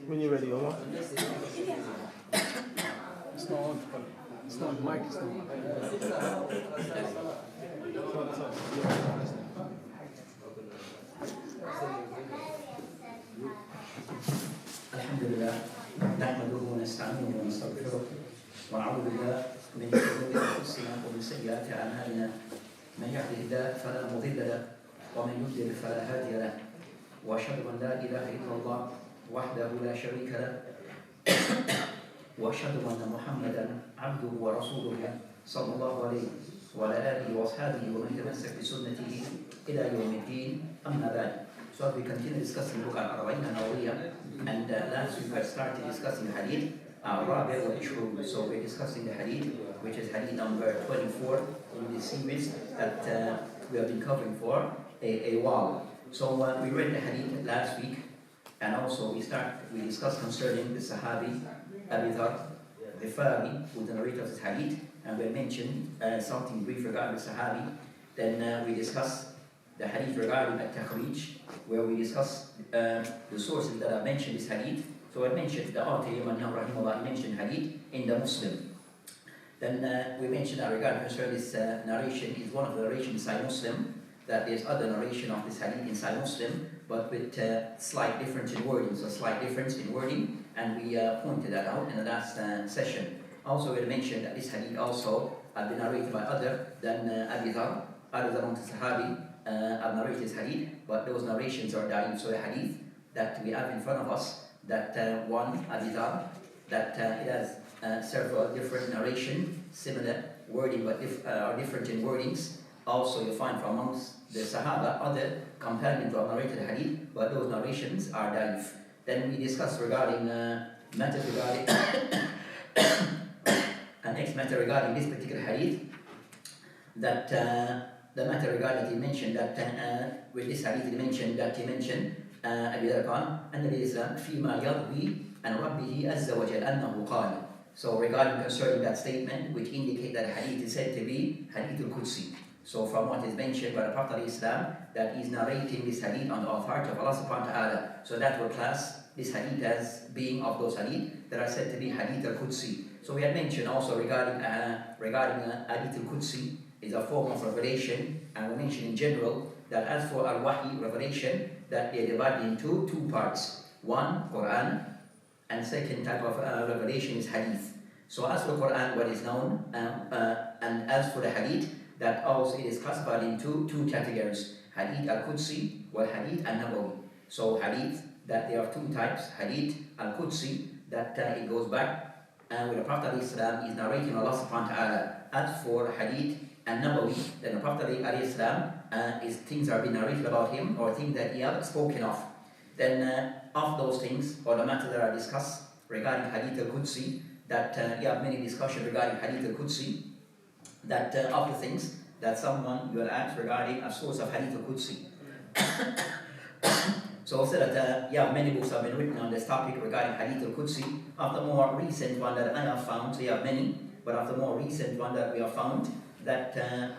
When you're ready, Omar. It's not on. It's not on mic. It's not on. الحمد لله نحمده ونستعينه ونستغفره ونعوذ بالله من شرور انفسنا ومن سيئات اعمالنا من يهده الله فلا مضل له ومن يضلل فلا هادي له واشهد ان لا اله الا الله وحده لا شريك له واشهد ان محمدا عبده ورسوله صلى الله عليه وعلى اله واصحابه ومن تمسك بسنته الى يوم الدين اما بعد. So we continue discussing the book Al-Arba'in An-Nawawiyya, and last week we started discussing Hadith Rabi' wal-Ishrun. So we're discussing the Hadith, which is Hadith number 24 in the series that we have been covering for a while. So we read the Hadith last week, and also we discussed concerning the Sahabi Abu Dharr, the Fari, who is the narrator of this Hadith, and we mentioned something brief regarding the Sahabi. Then we discussed the Hadith regarding At-Takhrij, where we discussed the sources that I mentioned this Hadith. So I mentioned the author Imam Rahimahullah mentioned Hadith in the Muslim. Then we mentioned that regarding concerning this narration is one of the narrations inside Muslim, that there's other narration of this Hadith inside Muslim, but with slight difference in wording, so slight difference in wording, and we pointed that out in the last session. Also we mentioned that this Hadith also had been narrated by other than Abu Dharr, other than the Sahabi. I've narrated this hadith, but those narrations are da'if. So the hadith that we have in front of us, that one, Abu Dharr, that it has several different narration, similar wording, but different in wordings. Also you find from amongst the Sahaba other companions who have narrated the hadith, but those narrations are da'if. Then we discussed regarding matters regarding the next matter regarding this particular hadith, that the matter regarding that he mentioned that with this hadith he mentioned Abu Dharr and it is فيما يروي عن ربه عز وجل أنه قال. So regarding concerning that statement, which indicate that hadith is said to be Hadith al-Qudsi. So from what is mentioned by the Prophet of Islam, that he is narrating this hadith on the authority of Allah subhanahu wa ta'ala. So that will class this hadith as being of those hadith that are said to be Hadith al-Qudsi. So we had mentioned also regarding Hadith al-Qudsi is a form of revelation, and we mentioned in general that as for al-Wahi, revelation, that they are divided into two parts. One, Quran, and second type of revelation is Hadith. So as for Quran, what is known, and as for the Hadith, that also it is classified into two categories, Hadith al-Qudsi or Hadith al-Nawawi. So Hadith, that there are two types, Hadith al-Qudsi, that it goes back with the Prophet of Islam is narrating Allah subhanahu wa ta'ala. As for Hadith and Nawawi, then the Prophet ﷺ is things are being narrated about him or things that he has spoken of. Then of those things or the matters that are discussed regarding Hadith al-Qudsi, that you have many discussions regarding Hadith al-Qudsi, that of the things that someone will ask regarding a source of Hadith al-Qudsi. So that you have many books have been written on this topic regarding Hadith al-Qudsi. Of the more recent one that I have found, so you have many, but of the more recent one that we have found, that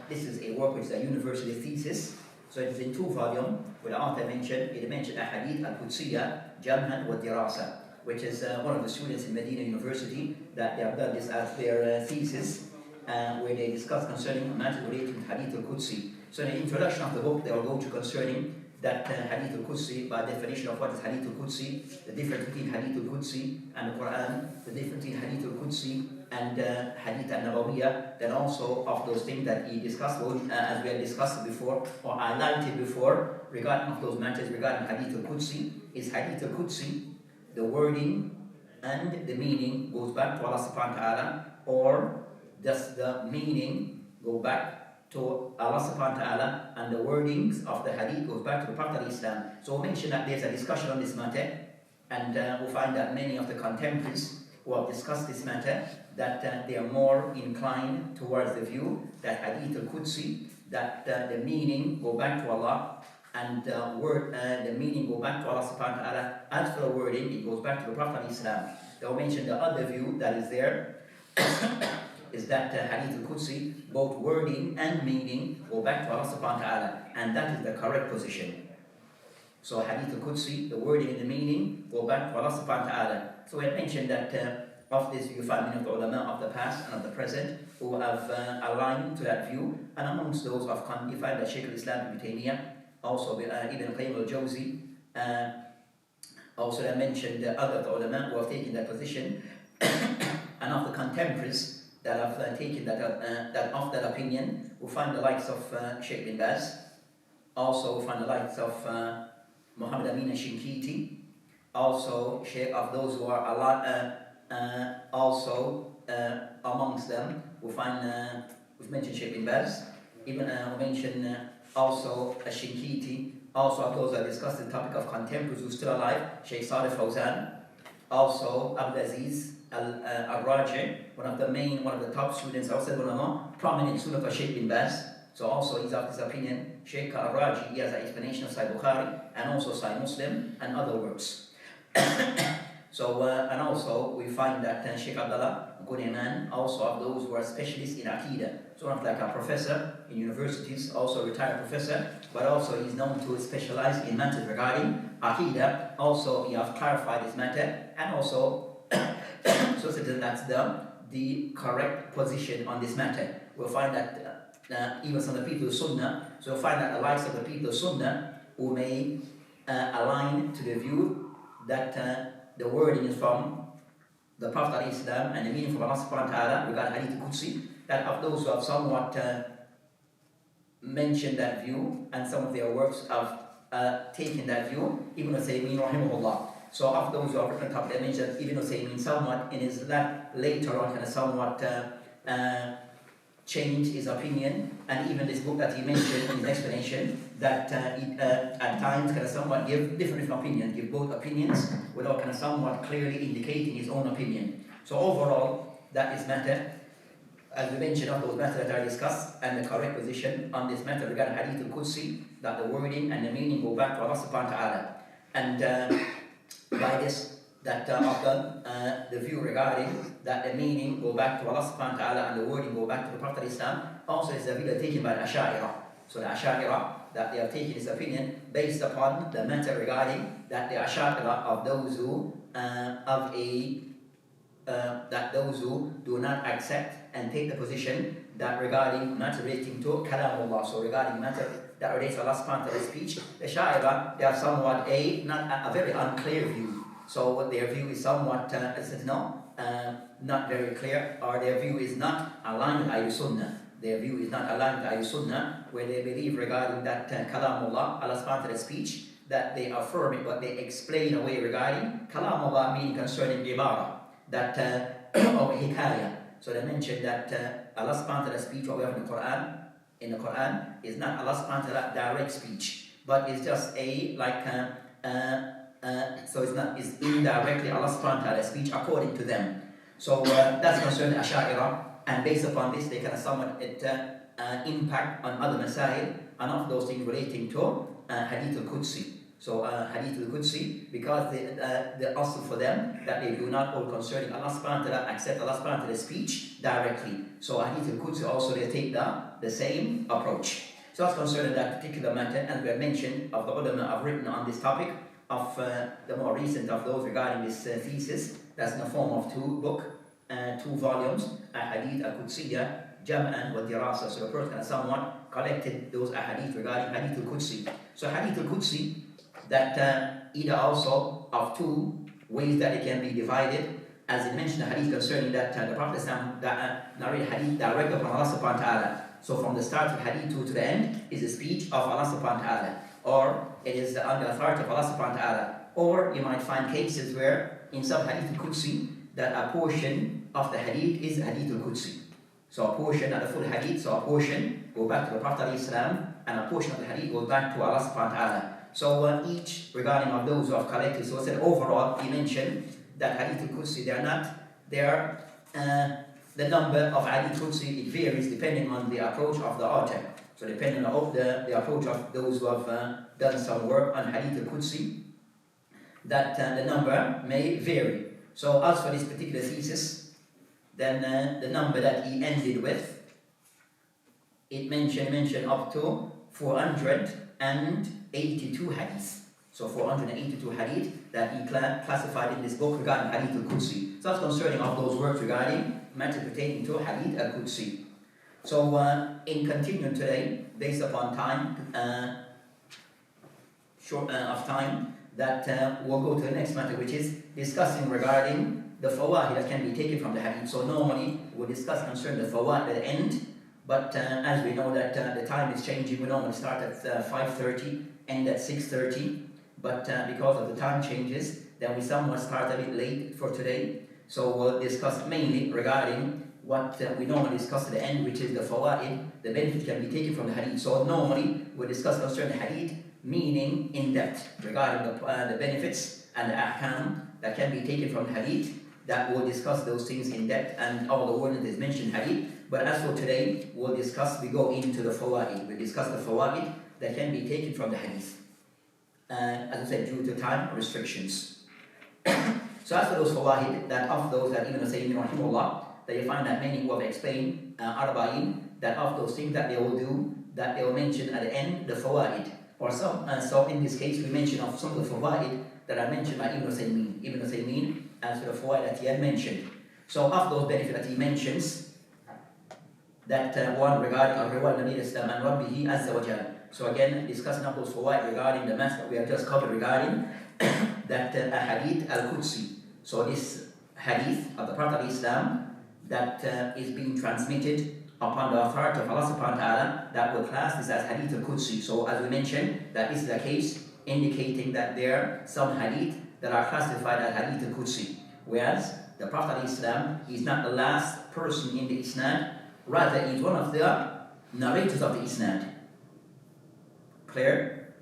this is a work which is a university thesis. So it's in 2 volumes, where the author mentioned Ahadith al-Qudsiyya Jam'an wa Dirasa, which is one of the students in Medina University, that they have done this as their thesis, where they discuss concerning matters related to Hadith al-Qudsi. So in the introduction of the book, they will go to concerning that Hadith al-Qudsi, by definition of what is Hadith al-Qudsi, the difference between Hadith al-Qudsi and the Quran, the difference between Hadith al-Qudsi and Hadith al-Nawawiyya, then also of those things that he discussed, as we had discussed before, or highlighted before, regarding of those matters regarding Hadith al-Qudsi, is Hadith al-Qudsi, the wording and the meaning goes back to Allah subhanahu wa ta'ala, or does the meaning go back to Allah subhanahu wa ta'ala and the wordings of the hadith goes back to the Prophet of Islam. So we mentioned that there's a discussion on this matter, and we find that many of the contemporaries who have discussed this matter, that they are more inclined towards the view that Hadith al-Qudsi, that the meaning go back to Allah, and the meaning go back to Allah subhanahu wa ta'ala. As for the wording, it goes back to the Prophet of Islam. They will mention the other view that is there, is that Hadith al-Qudsi, both wording and meaning go back to Allah subhanahu wa ta'ala, and that is the correct position. So Hadith al-Qudsi, the wording and the meaning go back to Allah subhanahu wa ta'ala. So we had mentioned that of this you find many of the ulama of the past and of the present who have aligned to that view, and amongst those of you find that Shaykh al-Islam Ibn Taymiyyah, also Ibn Qayyim al-Jawzi, also they mentioned other ulama who have taken that position, and of the contemporaries that have taken that of that opinion, we find the likes of Shaykh bin Baz, also find the likes of Muhammad Amin al-Shinkiti, also Shaykh of those who are also amongst them we find we've mentioned Shaykh bin Baz, even we mentioned also Shinkiti, also of those that discussed the topic of contemporaries who are still alive, Shaykh Salih Fawzan, also Abdul Aziz al-Raji, one of the top students, also prominent student of Shaykh bin Baz. So also he's of this opinion. Shaykh al-Raji, he has an explanation of Sahih Bukhari and also Sahih Muslim and other works. So and also we find that Shaykh Abdullah Ghuniman, also of those who are specialists in Aqidah. So not like a professor in universities, also a retired professor, but also he's known to specialize in matters regarding Aqidah. Also he has clarified this matter, and also so that's the correct position on this matter. We'll find that even some of the people of Sunnah, so we'll find that the likes of the people of Sunnah who may align to the view that the wording is from the Prophet ﷺ and the meaning from Allah subhanahu wa ta'ala regarding Hadith al-Qudsi, that of those who have somewhat mentioned that view and some of their works have taken that view, Ibn Uthaymeen rahimahullah. So of those who have written top, they mentioned Ibn Uthaymeen somewhat in his later on kind of somewhat changed his opinion, and even this book that he mentioned in his explanation, that at times kind of somewhat give different opinions, give both opinions without kind of somewhat clearly indicating his own opinion. So overall, that is matter, as we mentioned, of those matters that are discussed, and the correct position on this matter regarding Hadith al-Qudsi, that the wording and the meaning go back to Allah subhanahu wa ta'ala. And by this, that of the view regarding that the meaning go back to Allah subhanahu wa ta'ala and the wording go back to the Prophet Islam, also is the view taken by the Ash'ari. So the Ash'ari, that they have taken this opinion based upon the matter regarding that the Ash'ari of those who that those who do not accept and take the position that regarding matter relating to Kalamullah, so regarding matter that relates to Allah subhanahu wa ta'ala's speech, the Ash'ari, they have somewhat not a very unclear view. So their view is somewhat, not very clear, or their view is not aligned with Ahlul Sunnah. Their view is not aligned with Ahlul Sunnah, where they believe regarding that Kalamullah, Allah subhanahu wa ta'ala's speech, that they affirm it, but they explain away regarding Kalamullah, meaning concerning Ibara, that, or Hikayah. So they mentioned that Allah subhanahu wa ta'ala's speech, what we have in the Quran, is not Allah subhanahu wa ta'ala direct speech, but it's just so it's indirectly Allah subhanahu wa ta'ala's speech according to them. So that's concerning Ash'ari, and based upon this they kind of somewhat impact on other masail, and of those things relating to Hadith al-Qudsi. So Hadith al-Qudsi, because the asl for them that they do not hold concerning Allah subhanahu wa ta'ala, accept Allah subhanahu wa ta'ala's speech directly. So Hadith al-Qudsi also they take the same approach. So that's concerning that particular matter, and we have mentioned of the ulama have written on this topic, of the more recent of those regarding this thesis, that's in the form of two volumes, Ahadith al-Qudsiyya, Jam'an wa Dirasa. So the person has somewhat collected those Ahadith regarding Hadith al-Qudsi. So Hadith al-Qudsi, that either also of two ways that it can be divided, as it mentioned the Hadith concerning that the Prophet narrated Hadith direct upon Allah subhanahu wa ta'ala. So from the start of Hadith to the end is the speech of Allah subhanahu wa ta'ala, or it is on the authority of Allah subhanahu wa ta'ala. Or you might find cases where in some Hadith al-Qudsi that a portion of the Hadith is Hadith al-Qudsi. So a portion, not the full Hadith, so a portion go back to the Prophet ﷺ, and a portion of the Hadith goes back to Allah subhanahu wa ta'ala. So each regarding of those who have collected, so I said overall he mentioned that Hadith al-Qudsi, the number of Hadith al-Qudsi, it varies depending on the approach of the author. So depending on the approach of those who have done some work on Hadith al-Qudsi, that the number may vary. So as for this particular thesis, then the number that he ended with, it mentioned up to 482 hadiths. So 482 hadith that he classified in this book regarding Hadith al-Qudsi. So that's concerning of those works regarding matter pertaining to Hadith al-Qudsi. So in continuing today, based upon time, short of time, that we'll go to the next matter, which is discussing regarding the fawaid that can be taken from the hadith. So normally we'll discuss concerning the fawaid at the end, but as we know that the time is changing, we normally start at 5:30, end at 6:30, but because of the time changes, then we somewhat start a bit late for today. So we'll discuss mainly regarding what we normally discuss at the end, which is the fawaid, the benefit can be taken from the hadith. So normally we'll discuss concerning the hadith, meaning in depth regarding the benefits and the ahkam that can be taken from hadith, that we'll discuss those things in depth and all the word that is mentioned hadith. But as for today, we go into the fawaid. We'll discuss the fawaid that can be taken from the hadith. As I said, due to time restrictions. So as for those fawaid, that of those that Ibn Sayyidina rahimahullah, that you find that many who have explained Arba'in, that of those things that they will do, that they will mention at the end, the fawaid. Or some, so in this case, we mention of some of the fawaid that are mentioned by Ibn Sayyidina, as for the fawaid that he had mentioned. So of those benefits that he mentions, that one regarding al-riwayat Nabi Islam and Rabbihi Azza wa Jal. So again, discussing of those fawaid regarding the mass that we have just covered regarding that Ahadith al-Qudsi. So this hadith of the Prophet of Islam that is being transmitted upon the authority of Allah subhanahu wa ta'ala, that will class this as Hadith al-Qudsi. So as we mentioned, that this is a case indicating that there are some hadith that are classified as Hadith al-Qudsi, whereas the Prophet of Islam is not the last person in the Isnad, rather he's one of the narrators of the Isnad. Clear?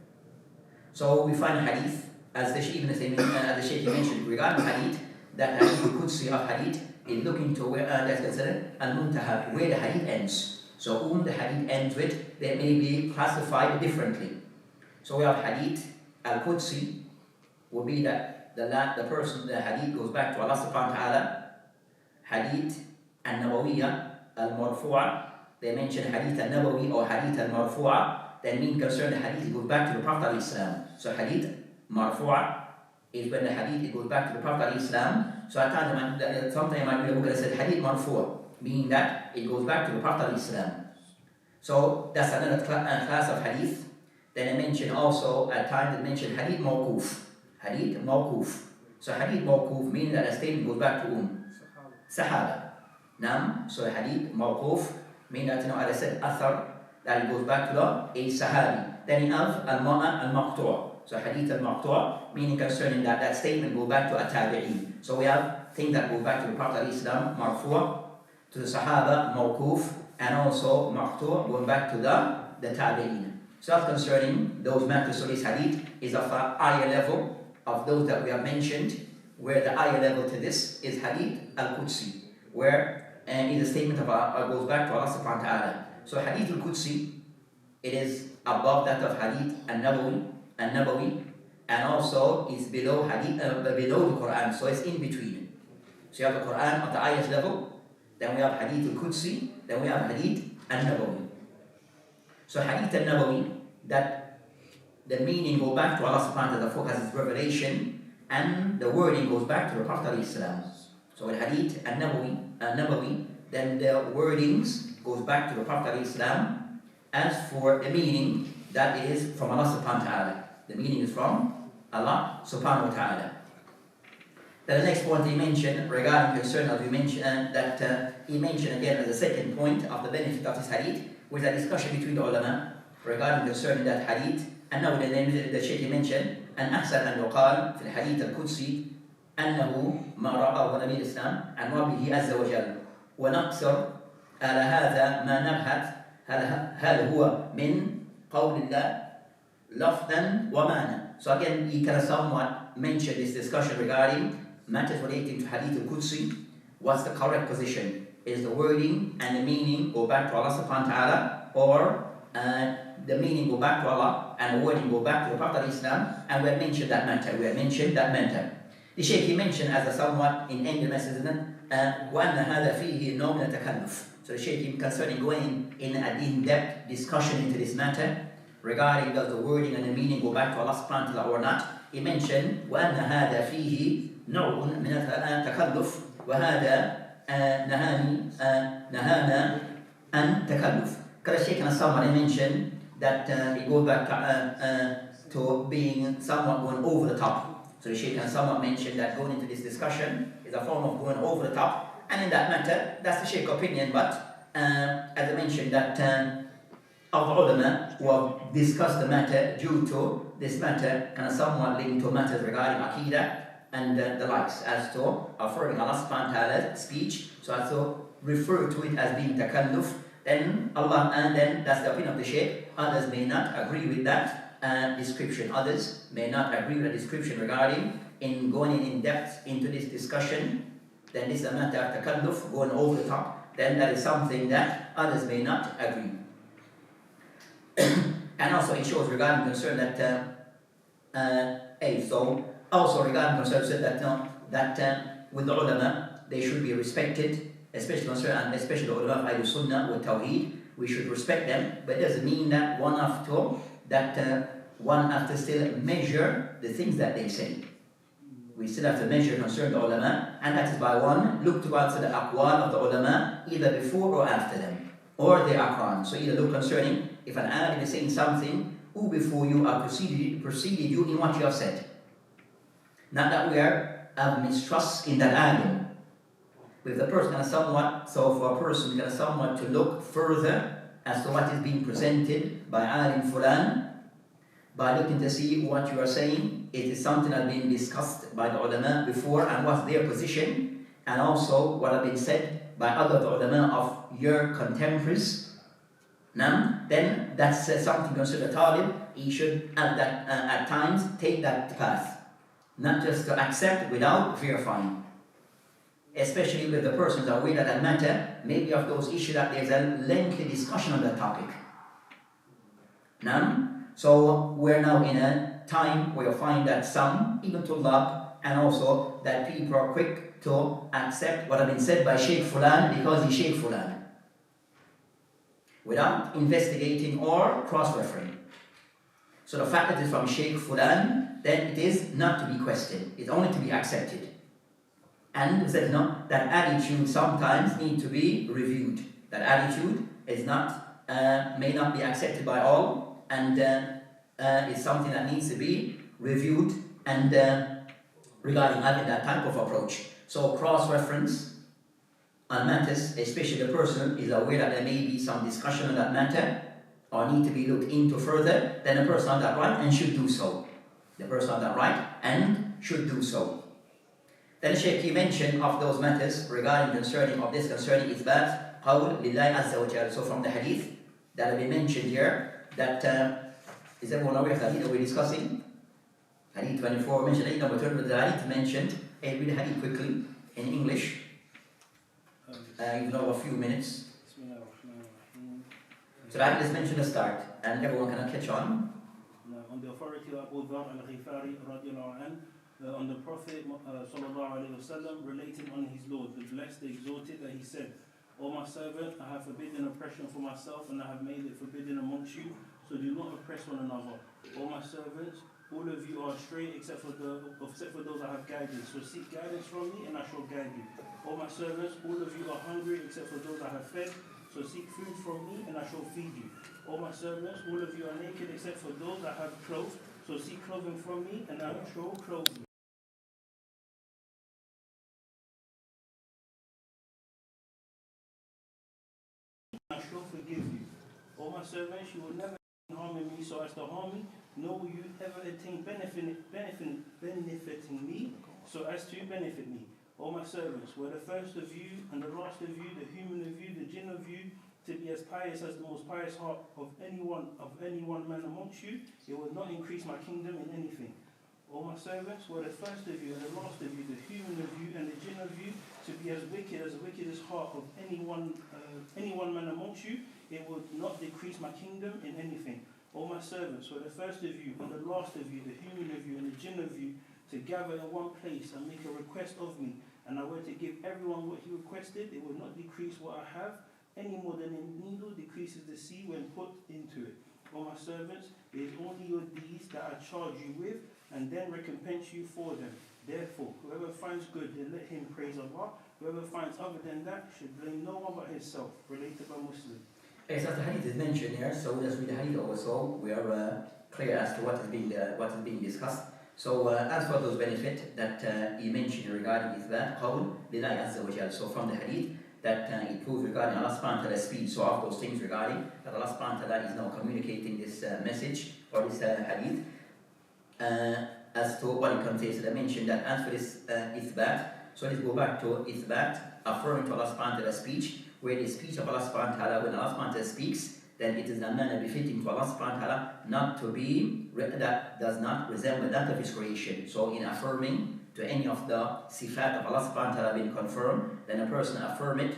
So we find hadith, as the Shaykh mentioned regarding hadith, that Hadith al-Qudsi of hadith is looking to where that's considered al-muntaha, where the hadith ends. So whom the hadith ends with, they may be classified differently. So we have Hadith al-Qudsi, will be that the person, the hadith goes back to Allah subhanahu wa ta'ala. Hadith al-Nawawiyya al-Marfu'a, they mention Hadith al-Nawawi or Hadith al-Marfu'a, that mean concern the hadith goes back to the Prophet of Islam. So Hadith Marfu'a is when the hadith goes back to the Prophet of Islam. So at times, sometimes I might be able to say Hadith Marfu'a, meaning that it goes back to the Prophet of Islam. So that's another class of hadith. Then I mentioned also at times they mention Hadith Mawquf. Hadith Mawquf. So Hadith Mawquf meaning that a statement goes back to Sahaba. Nam. So Hadith Mawquf meaning that, as I said, Athar, that it goes back to a Sahabi. Then you have Al-Maqtu'. So Hadith al-Maqtu', meaning concerning that statement go back to a Tabi'in. So we have things that go back to the Prophet of Islam, Marfu', to the Sahaba, Mawquf, and also Maqtu' going back to the Tabi'in. So that's concerning those matters. So this hadith is of a higher level of those that we have mentioned, where the higher level to this is Hadith al-Qudsi, where is a statement of goes back to Allah subhanahu wa ta'ala. So Hadith al-Qudsi, it is above that of Hadith al-Nabawi, and also is below below the Quran, so it's in between. So you have the Quran at the highest level, then we have Hadith al-Qudsi, then we have Hadith al-Nabawi. So Hadith al-Nabawi, that the meaning go back to Allah subhanahu wa ta'ala as its revelation, and the wording goes back to the Prophet of Islam. So in Hadith al-Nabawi, then the wordings goes back to the Prophet of Islam. As for the meaning, that is from Allah subhanahu wa ta'ala. The meaning is from Allah subhanahu wa ta'ala. Then the next point he mentioned regarding concern, as we mentioned, that he mentioned again as a second point of the benefit of this hadith, was a discussion between the ulama regarding concerning that hadith. And now the Shaykh mentioned, أن أحسن أن يقال في الحديث القدسي أنه ما رآه نبي الإسلام عن ربه عز وجل ونقصر على هذا ما نبحث هل هو من قول الله لفظا ومعنى. So again, he can somewhat mention this discussion regarding matters relating to Hadith al-Qudsi. What's the correct position? Is the wording and the meaning go back to Allah subhanahu wa ta'ala, or the meaning go back to Allah and the wording go back to the Prophet of Islam? And we have mentioned that matter. The Shaykh he mentioned as a somewhat in end the message, وأن هذا فيه نوع من التكلف. So the Shaykh concerning going in an in-depth discussion into this matter regarding does the wording and the meaning go back to Allah subhanahu wa ta'ala or not, he mentioned وَأَنَّ هَذَا فِيهِ نَوْعٌ مِنَ التَّكَلُّفِ وَهَذَا نَهَانَا أَنْ تَكَلُّفِ. Because Shaykh somebody mentioned that it goes back to being somewhat going over the top. So the Shaykh somewhat mentioned that going into this discussion is a form of going over the top, and in that matter, that's the Shaykh's opinion, but as I mentioned that of the ulama who have discussed the matter due to this matter kind of somewhat linked to matters regarding Aqidah and the likes, as to affirming Allah subhanahu wa ta'ala's speech, so as to refer to it as being takalluf, then Allah, and then that's the opinion of the Shaykh. Others may not agree with that description. Others may not agree with the description regarding in going in depth into this discussion. Then this is a matter of takalluf, going over the top. Then that is something that others may not agree. And also it shows regarding concern that so also regarding concern that with the ulama they should be respected, especially concern and especially the ulama of Ahlul Sunnah with Tawheed. We should respect them, but it doesn't mean that one have to still measure the things that they say. We still have to measure concerning the ulama, and that is by one, look towards the aqwal of the ulama, either before or after them, or their aqran. So either look concerning, if an alim is saying something, who before you are preceded you in what you have said. Not that we are mistrust in that alim. With the person somewhat, so for a person somewhat to look further as to what is being presented by alim fulan, by looking to see what you are saying, it is something that has been discussed by the ulama before and what's their position, and also what has been said by other ulama of your contemporaries. Now, then that's something considered talib. He should at times take that path, not just to accept without verifying. Especially with the persons are aware that matter, maybe of those issues that there's a lengthy discussion on that topic. Now, so we're now in a time where you find that some, even Tullab, and also that people are quick to accept what has been said by Sheikh Fulan because he's Sheikh Fulan, without investigating or cross-referring. So the fact that it's from Sheikh Fulan, then it is not to be questioned, it's only to be accepted. And says no, that attitude sometimes needs to be reviewed. That attitude is not, may not be accepted by all, and it's something that needs to be reviewed and regarding having that type of approach. So cross-reference on matters, especially the person is aware that there may be some discussion on that matter or need to be looked into further, then the person has that right and should do so. The person has that right and should do so. Then Shaykh he mentioned of those matters regarding concerning Ithbat qawl lillahi azza wa jalla. So from the hadith that have been mentioned here, that is everyone aware of the hadith that we're discussing? Hadith 24 mentioned, hadith number 20, but the hadith mentioned, read the hadith quickly in English. You know, a few minutes. So the hadith is mentioned at the start, and everyone can catch on. On the authority of Abu Dharr al-Ghifari radiallahu anhu, on the Prophet sallallahu alaihi wasallam relating on his Lord, the blessed, the exalted, that he said, O my servant, I have forbidden oppression for myself and I have made it forbidden amongst you, so do not oppress one another. O my servants, all of you are astray except for those I have guided, so seek guidance from me and I shall guide you. O my servants, all of you are hungry except for those I have fed, so seek food from me and I shall feed you. O my servants, all of you are naked except for those I have clothed, so seek clothing from me and I shall clothe you. I shall forgive you. O my servants, you will never harm me so as to harm me, nor will you ever attain benefiting me so as to benefit me. O my servants, were the first of you and the last of you, the human of you, the jinn of you, to be as pious as the most pious heart of any one man amongst you, it will not increase my kingdom in anything. O my servants, were the first of you and the last of you, the human of you and the jinn of you, to be as the wickedest heart of any one man amongst you, it would not decrease my kingdom in anything. O my servants, were the first of you and the last of you, the human of you and the jinn of you, to gather in one place and make a request of me, and I were to give everyone what he requested, it would not decrease what I have, any more than a needle decreases the sea when put into it. O my servants, it is only your deeds that I charge you with, and then recompense you for them. Therefore, whoever finds good, then let him praise Allah. Whoever finds other than that should blame no one but himself. Related by Muslim. Yes, as the hadith is mentioned here, so let's read the hadith also. We are clear as to what is being discussed. So as for those benefits that he mentioned regarding Ithbat, qawl lillahi azza wa jal. So from the hadith that it proves regarding Allah subhanahu wa ta'ala's speech. So of those things regarding that Allah subhanahu wa ta'ala is now communicating this message or this hadith as to what it contains. So I mentioned that as for this Ithbat, so let's go back to Ithbat, affirming to Allah subhanahu wa ta'ala's speech, where the speech of Allah subhanahu wa ta'ala, when Allah subhanahu wa ta'ala speaks, then it is a manner befitting to Allah subhanahu wa ta'ala not to be, that does not resemble that of His creation. So in affirming to any of the sifat of Allah subhanahu wa ta'ala being confirmed, then a person affirm it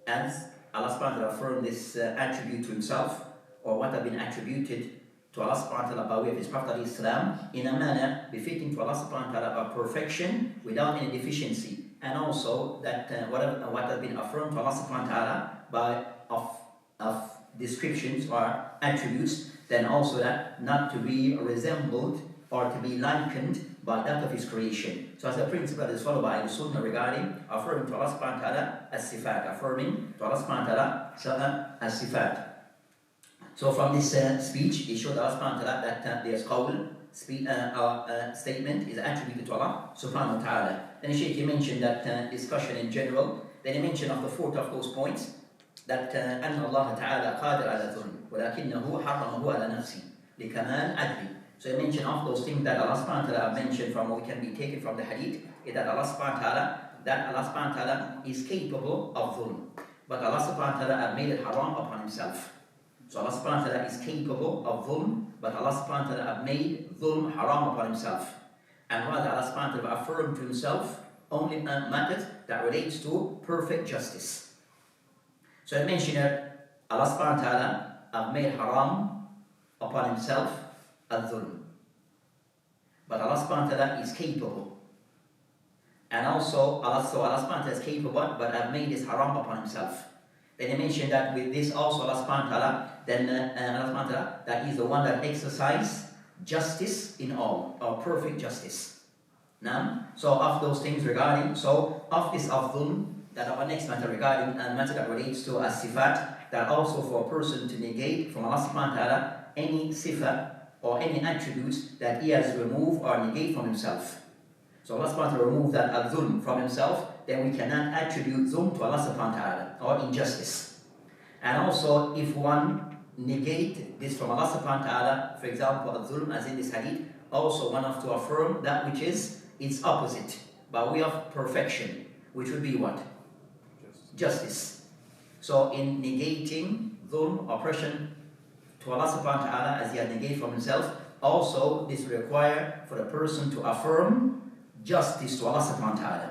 as Allah subhanahu wa ta'ala affirmed this attribute to himself, or what have been attributed to Allah subhanahu wa ta'ala by way of His Prophet Islam, in a manner befitting to Allah subhanahu wa ta'ala of perfection without any deficiency. And also that what has been affirmed to Allah subhanahu wa ta'ala by of descriptions or attributes, then also that not to be resembled or to be likened by that of His creation. So as a principle that is followed by Sunnah regarding affirming to Allah subhanahu wa ta'ala as sifat, affirming to Allah subhanahu wa ta'ala as sifat. So from this speech, it shows Allah subhanahu wa ta'ala that there's qawl, statement is attributed to Allah subhanahu wa ta'ala. Then the Shaykh mentioned that discussion in general. Then he mentioned of the fourth of those points that أن الله تعالى قادر على الظلم ولكنه حرمه على نفسه لكمال عدله. So he mentioned of those things that Allah subhanahu wa ta'ala mentioned from what can be taken from the hadith, is that Allah subhanahu wa ta'ala is capable of dhulm, but Allah subhanahu wa ta'ala made it haram upon Himself. So Allah subhanahu wa ta'ala is capable of dhulm, but Allah subhanahu wa ta'ala made dhulm haram upon Himself. And rather Allah subhanahu wa ta'ala affirmed to Himself only matters that relates to perfect justice. So I mentioned that Allah subhanahu wa ta'ala made haram upon Himself al-dhulm. But Allah subhanahu wa ta'ala is capable. And also Allah subhanahu wa ta'ala is capable, but have made this haram upon Himself. Then he mentioned that with this also Allah subhanahu wa ta'ala, then Allah subhanahu wa ta'ala, that is the one that exercises justice in all, or perfect justice. Now, so of those things regarding, so of this of dhulm, that our next matter regarding a matter that relates to as sifat, that also for a person to negate from Allah subhanahu wa ta'ala any sifat or any attributes that he has removed or negate from himself. So Allah subhanahu wa ta'ala remove that al-dhulm from Himself, then we cannot attribute dhulm to Allah subhanahu wa ta'ala, or injustice. And also if one negate this from Allah subhanahu wa ta'ala, for example al-dhulm as in this hadith, also one have to affirm that which is its opposite, by way of perfection, which would be what? Justice. So in negating dhulm, oppression to Allah subhanahu wa ta'ala as he had negated from himself, also this require for the person to affirm justice to Allah subhanahu wa ta'ala.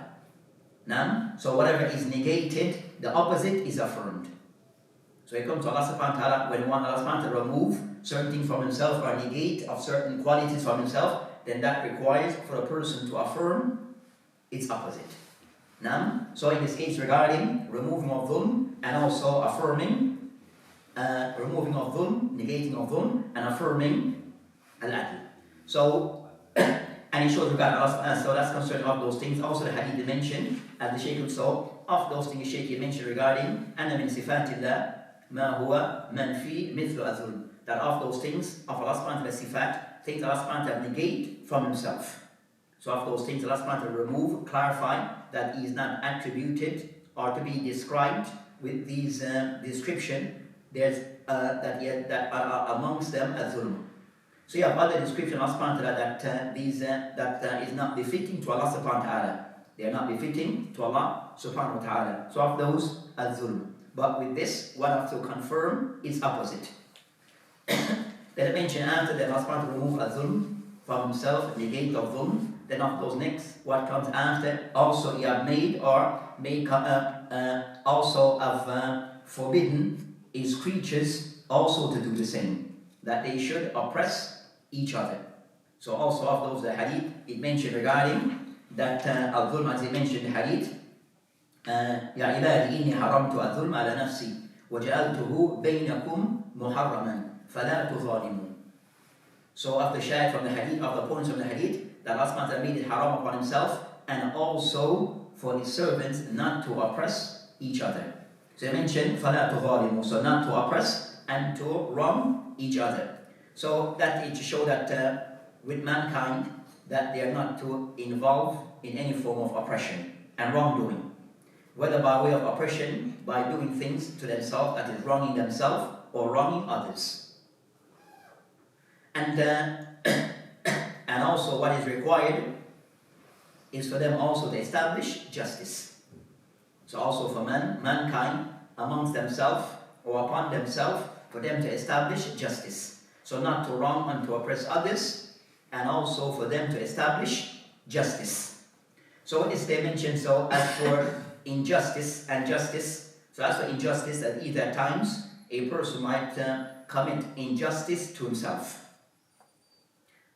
Now, so whatever is negated, the opposite is affirmed. So it comes to Allah subhanahu wa ta'ala, when one Allah subhanahu wa ta'ala remove certain things from himself or negate of certain qualities from himself, then that requires for a person to affirm its opposite. Now, so in this case regarding removing of dhulm and also affirming, removing of dhulm, negating of dhulm, and affirming al-adl. So, and it shows regarding Allah, so that's concerning of those things. Also the hadith mentioned, as the Shaykh so of those things the Shaykh mentioned regarding أَنَّ مِن صِفَاتِ اللَّهِ مَا هُوَ مَنْفِي مِثْلُ الظُّلْمِ, that of those things of Allah subhanahu wa ta'ala sifat, things Allah subhanahu wa ta'ala negate from Himself. So of those things Allah subhanahu wa ta'ala remove, clarify that He is not attributed or to be described with these description. There's that are amongst them al-dhulm. So you have other description of Allah subhanahu wa ta'ala that is not befitting to Allah subhanahu wa ta'ala. They are not befitting to Allah subhanahu wa ta'ala. So of those al-dhulm. But with this, one have to confirm its opposite. Then I mentioned after that Allah subhanahu wa ta'ala remove al-dhulm from Himself, negate of dhulm. Then of those next, what comes after, also He have made or make also have forbidden His creatures also to do the same, that they should oppress each other. So also of those the hadith, it mentioned regarding that al-dhulm, as it mentioned in the hadith, يا عبادي إني حرمت الظلم على نفسي وجعلته بينكم محرما فَلَا تُظَالِمُوا. So of the shahid from the hadith, of the points from the hadith, that Allah SWT made it haram upon himself, and also for his servants not to oppress each other. So he mentioned فَلَا تُظَالِمُوا, so not to oppress and to wrong each other. So that is to show that with mankind, that they are not to involve in any form of oppression and wrongdoing. Whether by way of oppression, by doing things to themselves, that is wronging themselves or wronging others. And and also what is required is for them also to establish justice. So also for mankind amongst themselves or upon themselves, for them to establish justice. So not to wrong and to oppress others, and also for them to establish justice. So what is they mentioned? So as for injustice and justice, so as for injustice, at either times a person might commit injustice to himself,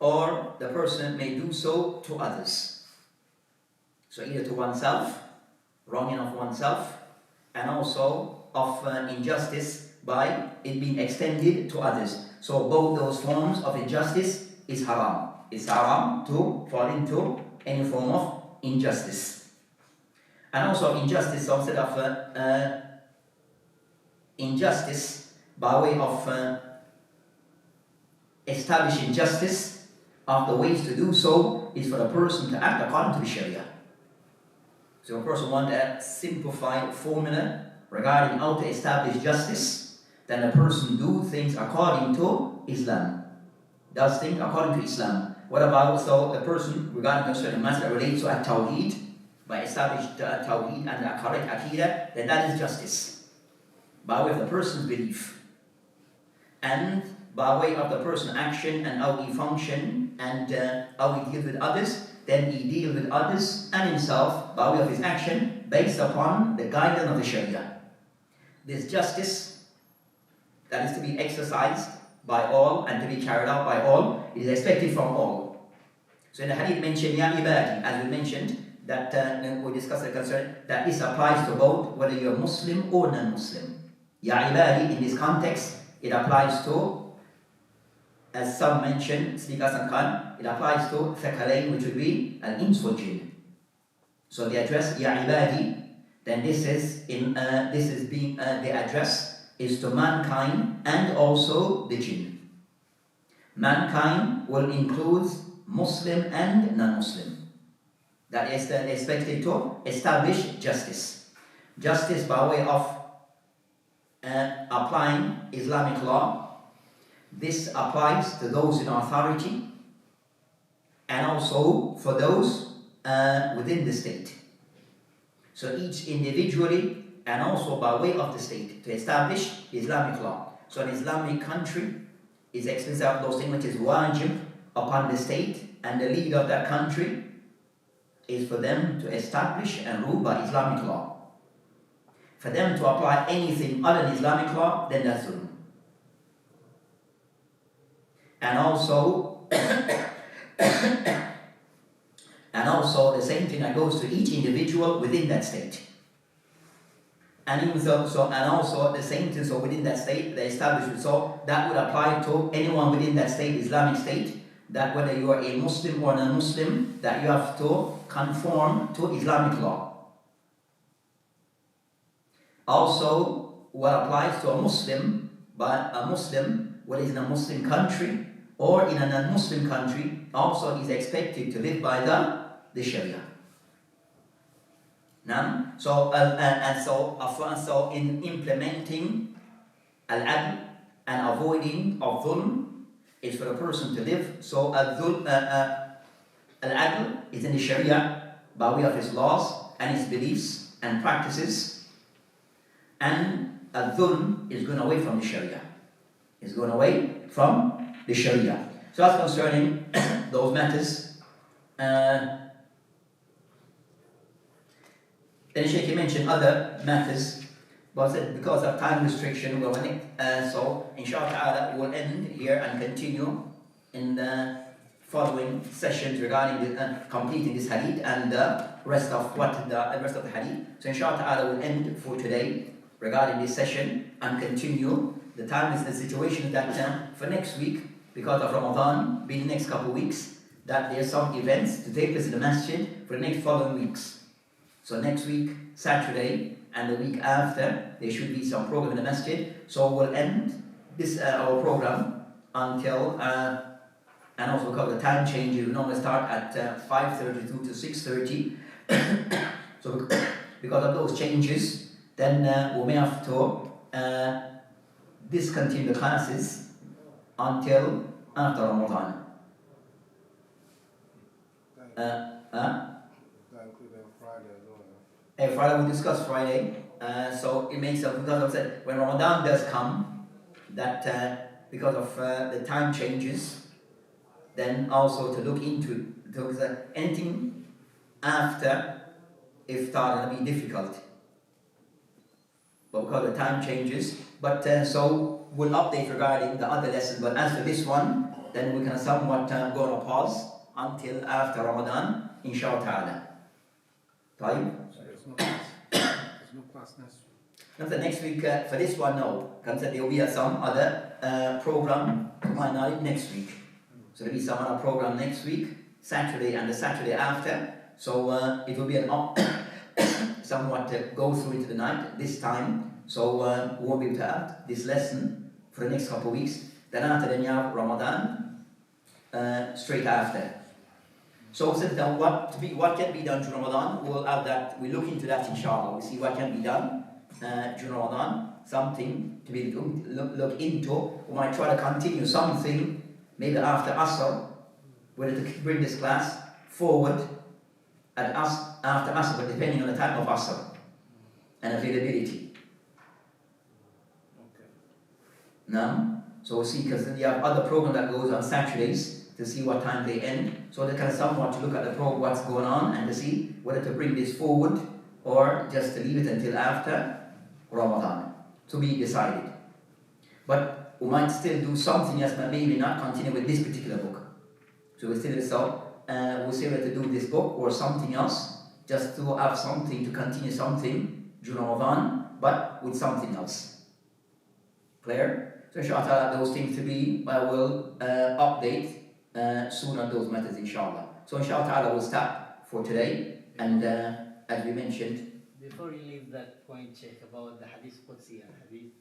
or the person may do so to others. So either to oneself, wronging of oneself, and also of injustice by it being extended to others. So both those forms of injustice is haram. It's haram to fall into any form of injustice. And also injustice, instead of injustice by way of establishing justice, of the ways to do so is for the person to act according to the Sharia. So a person wants a simplified formula regarding how to establish justice, then a person do things according to Islam. Does things according to Islam. What about so a person regarding a certain matter that relates to Tawheed, by established Tawheed and a correct Aqidah, then that is justice. By way of the person's belief. And by way of the person's action and how he function and how he deals with others, then he deals with others and himself by way of his action based upon the guidance of the Sharia. This justice that is to be exercised by all and to be carried out by all, it is expected from all. So in the hadith mentioned, Ya ibadi, as we mentioned, that we discussed the concern, that this applies to both whether you're Muslim or non-Muslim. Ya ibadi, in this context, it applies to, as some mentioned, Sadiq Hasan Khan, it applies to Thaqalain, which would be al-ins wal jinn. So the address, Ya ibadi, then this is being the address is to mankind and also the jinn. Mankind will include Muslim and non-Muslim. That is expected to establish justice. Justice by way of applying Islamic law. This applies to those in authority and also for those within the state. So each individually and also by way of the state to establish Islamic law. So an Islamic country is explicit of those things which is wajib upon the state, and the leader of that country is for them to establish and rule by Islamic law. For them to apply anything other than Islamic law, then that's zulm. And also and also the same thing that goes to each individual within that state. And even and also the same thing, so within that state, the establishment, so that would apply to anyone within that state, Islamic state, that whether you are a Muslim or non-Muslim, that you have to conform to Islamic law. Also, what applies to a Muslim, but a Muslim, whether it's in a Muslim country or in a non-Muslim country, also is expected to live by the Sharia. So in implementing al-adl and avoiding of dhulm is for a person to live. So al-adl is in the Sharia by way of his laws and his beliefs and practices, and al-dhulm is going away from the Sharia. It's going away from the Sharia. So that's concerning those matters. Then Shaykh mentioned other matters, but because of time restriction, we're running. So, inshallah ta'ala, we'll end here and continue in the following sessions regarding completing this hadith and the rest of the hadith. So, inshallah ta'ala, we'll end for today regarding this session and continue the time is the situation that for next week, because of Ramadan being the next couple of weeks, that there are some events to take place in the masjid for the next following weeks. So next week, Saturday, and the week after, there should be some program in the masjid. So we'll end this our program until, and also because the time changes, we normally start at 5:32 to 6:30. So because of those changes, then we may have to discontinue the classes until after Ramadan. Friday we'll discuss Friday. So it makes sense because of that when Ramadan does come, that because of the time changes, then also to look into anything after iftar will be difficult. But because the time changes, but so we'll update regarding the other lessons. But as for this one, then we can somewhat go on a pause until after Ramadan, inshallah ta'ala. Right? There's no class next week. Now the next week, for this one, no. Because there will be some other program, to my knowledge, next week. So there will be some other program next week, Saturday and the Saturday after. So it will be an somewhat go through into the night this time. So we won't be able to have this lesson for the next couple of weeks. Then after then you have Ramadan straight after. So what can be done during Ramadan, we'll have that, we look into that inshallah. We'll see what can be done during Ramadan, something to be look into. We might try to continue something maybe after Asr, whether to bring this class forward at after Asr, but depending on the time of Asr and availability. Okay. Now, so we'll see, because then you have other program that goes on Saturdays to see what time they end. So they can somewhat look at the program, what's going on, and to see whether to bring this forward or just to leave it until after Ramadan, to be decided. But we might still do something else, but maybe not continue with this particular book. So we'll still we'll see whether to do this book or something else, just to have something, to continue something during Ramadan, but with something else. Clear? So inshallah, those things to be, we'll update soon on those matters, inshallah. So inshallah, we'll stop for today, and as we mentioned. Before you leave that point, Sheikh, about the Hadith Qudsi and Hadith,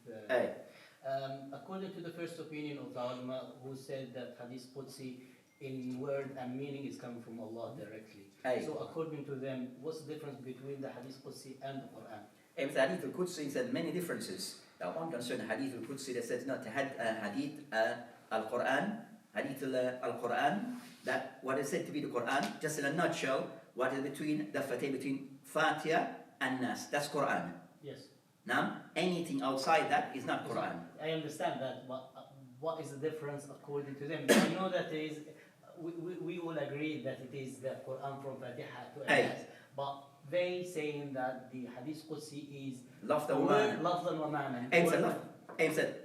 according to the first opinion of the ulama, who said that Hadith Qudsi in word and meaning is coming from Allah directly. So according to them, what's the difference between the Hadith Qudsi and the Quran? The Hadith al-Qudsi said many differences. One concern Hadith al-Qudsi that says not Hadith al-Quran, Hadith al-Quran, that what is said to be the Quran, just in a nutshell, what is between the Fatih, between Fatiha and Nas, that's Quran. Yes. Now, anything outside that is not Quran. I understand that, but what is the difference according to them? I know that there is, we all agree that it is the Quran from Fatiha to Nas, but they saying that the Hadith Qudsi is Lafdan wa ma'nan.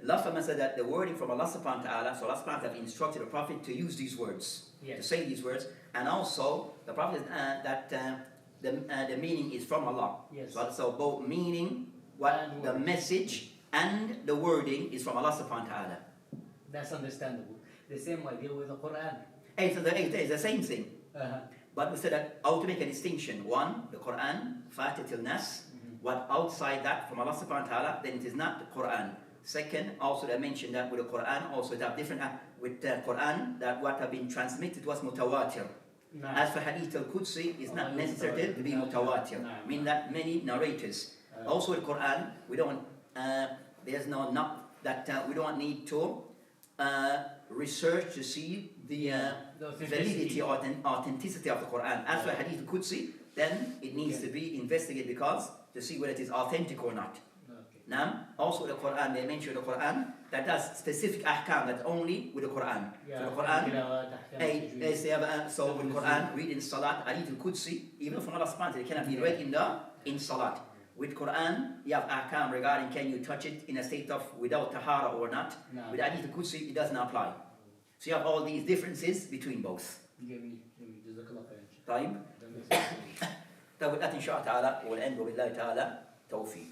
Lafdan said that the wording from Allah subhanahu wa ta'ala, so Allah subhanahu wa ta'ala instructed the Prophet to use these words, to say these words, and also the Prophet that the meaning is from Allah. Yes. So both meaning, the message, and the wording is from Allah subhanahu wa ta'ala. That's understandable. The same idea with the Quran. It's the same thing. But we said that how to make a distinction. One, the Quran, Fatih till Nas. What outside that from Allah subhanahu wa ta'ala, then it is not the Quran. Second, also they mentioned that with the Quran, also they have different, with the Quran, that what have been transmitted was mutawatir. As for Hadith al-Qudsi, it's not necessary to be mutawatir. Mean that many narrators. Also with Quran, we don't, there's no, not that we don't need to research to see the validity or authenticity of the Quran. As for Hadith al-Qudsi, then it needs to be investigated because to see whether it is authentic or not. Now, also the Quran, they mention the Quran that has specific ahkam that's only with the Quran. So the Quran, so with Quran, read in Salat, Hadith al-Qudsi, even from Allah subhanahu wa ta'ala, it cannot be read in Salat. With Quran, you have ahkam regarding can you touch it in a state of without tahara or not. With Hadith al-Qudsi, it doesn't apply. So you have all these differences between both. طيب. With that, inshallah ta'ala, we'll end with Allah ta'ala tawfiq.